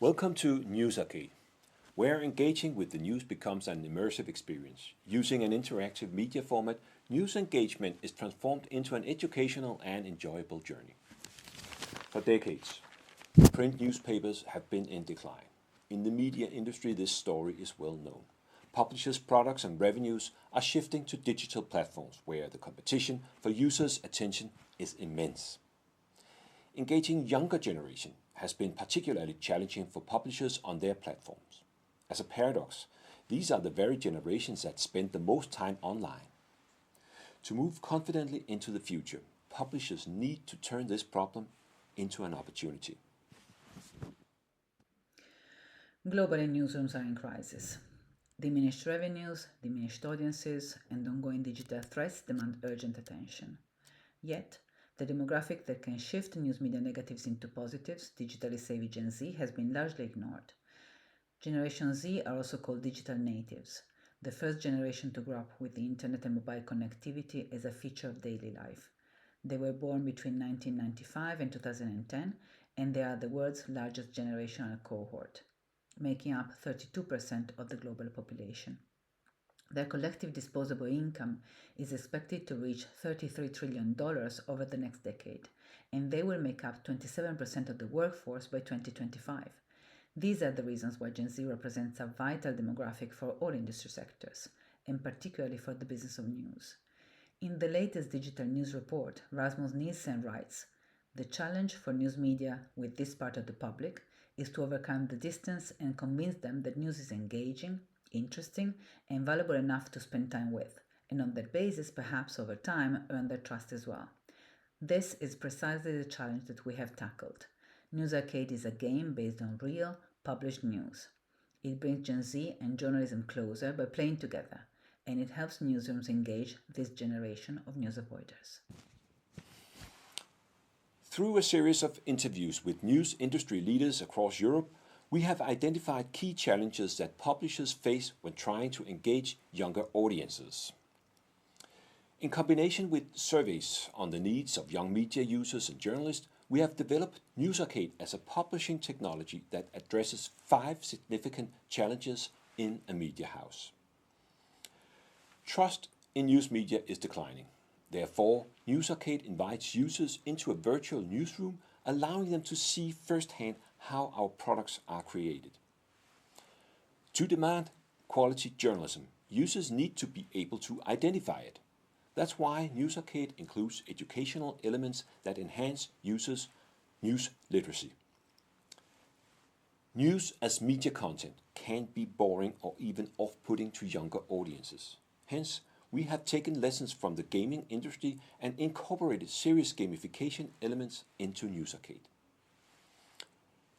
Welcome to NewsArcade, where engaging with the news becomes an immersive experience. Using an interactive media format, news engagement is transformed into an educational and enjoyable journey. For decades, print newspapers have been in decline. In the media industry, this story is well known. Publishers' products and revenues are shifting to digital platforms where the competition for users' attention is immense. Engaging younger generation has been particularly challenging for publishers on their platforms. As a paradox, these are the very generations that spend the most time online. To move confidently into the future, publishers need to turn this problem into an opportunity. Globally, newsrooms are in crisis. Diminished revenues, diminished audiences, and ongoing digital threats demand urgent attention. Yet, the demographic that can shift news media negatives into positives, digitally savvy Gen Z, has been largely ignored. Generation Z are also called digital natives, the first generation to grow up with the internet and mobile connectivity as a feature of daily life. They were born between 1995 and 2010, and they are the world's largest generational cohort, making up 32% of the global population. Their collective disposable income is expected to reach $33 trillion over the next decade, and they will make up 27% of the workforce by 2025. These are the reasons why Gen Z represents a vital demographic for all industry sectors, and particularly for the business of news. In the latest digital news report, Rasmus Nielsen writes, "The challenge for news media with this part of the public is to overcome the distance and convince them that news is engaging, interesting, and valuable enough to spend time with, and on that basis, perhaps over time, earn their trust as well." This is precisely the challenge that we have tackled. NewsArcade is a game based on real, published news. It brings Gen Z and journalism closer by playing together, and it helps newsrooms engage this generation of news avoiders. Through a series of interviews with news industry leaders across Europe, we have identified key challenges that publishers face when trying to engage younger audiences. In combination with surveys on the needs of young media users and journalists, we have developed NewsArcade as a publishing technology that addresses 5 significant challenges in a media house. Trust in news media is declining. Therefore, NewsArcade invites users into a virtual newsroom, allowing them to see firsthand how our products are created. To demand quality journalism, users need to be able to identify it. That's why NewsArcade includes educational elements that enhance users' news literacy. News as media content can be boring or even off-putting to younger audiences. Hence, we have taken lessons from the gaming industry and incorporated serious gamification elements into NewsArcade.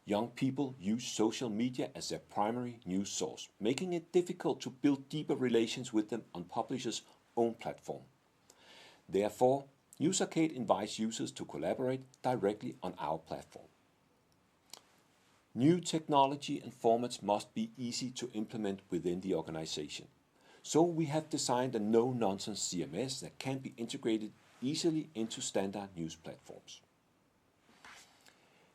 Young people use social media as their primary news source, making it difficult to build deeper relations with them on publishers' own platform. Therefore, NewsArcade invites users to collaborate directly on our platform. New technology and formats must be easy to implement within the organization. So we have designed a no-nonsense CMS that can be integrated easily into standard news platforms.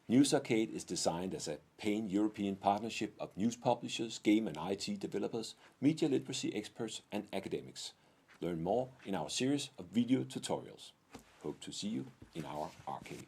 NewsArcade is designed as a pan-European partnership of news publishers, game and IT developers, media literacy experts, and academics. Learn more in our series of video tutorials. Hope to see you in our arcade.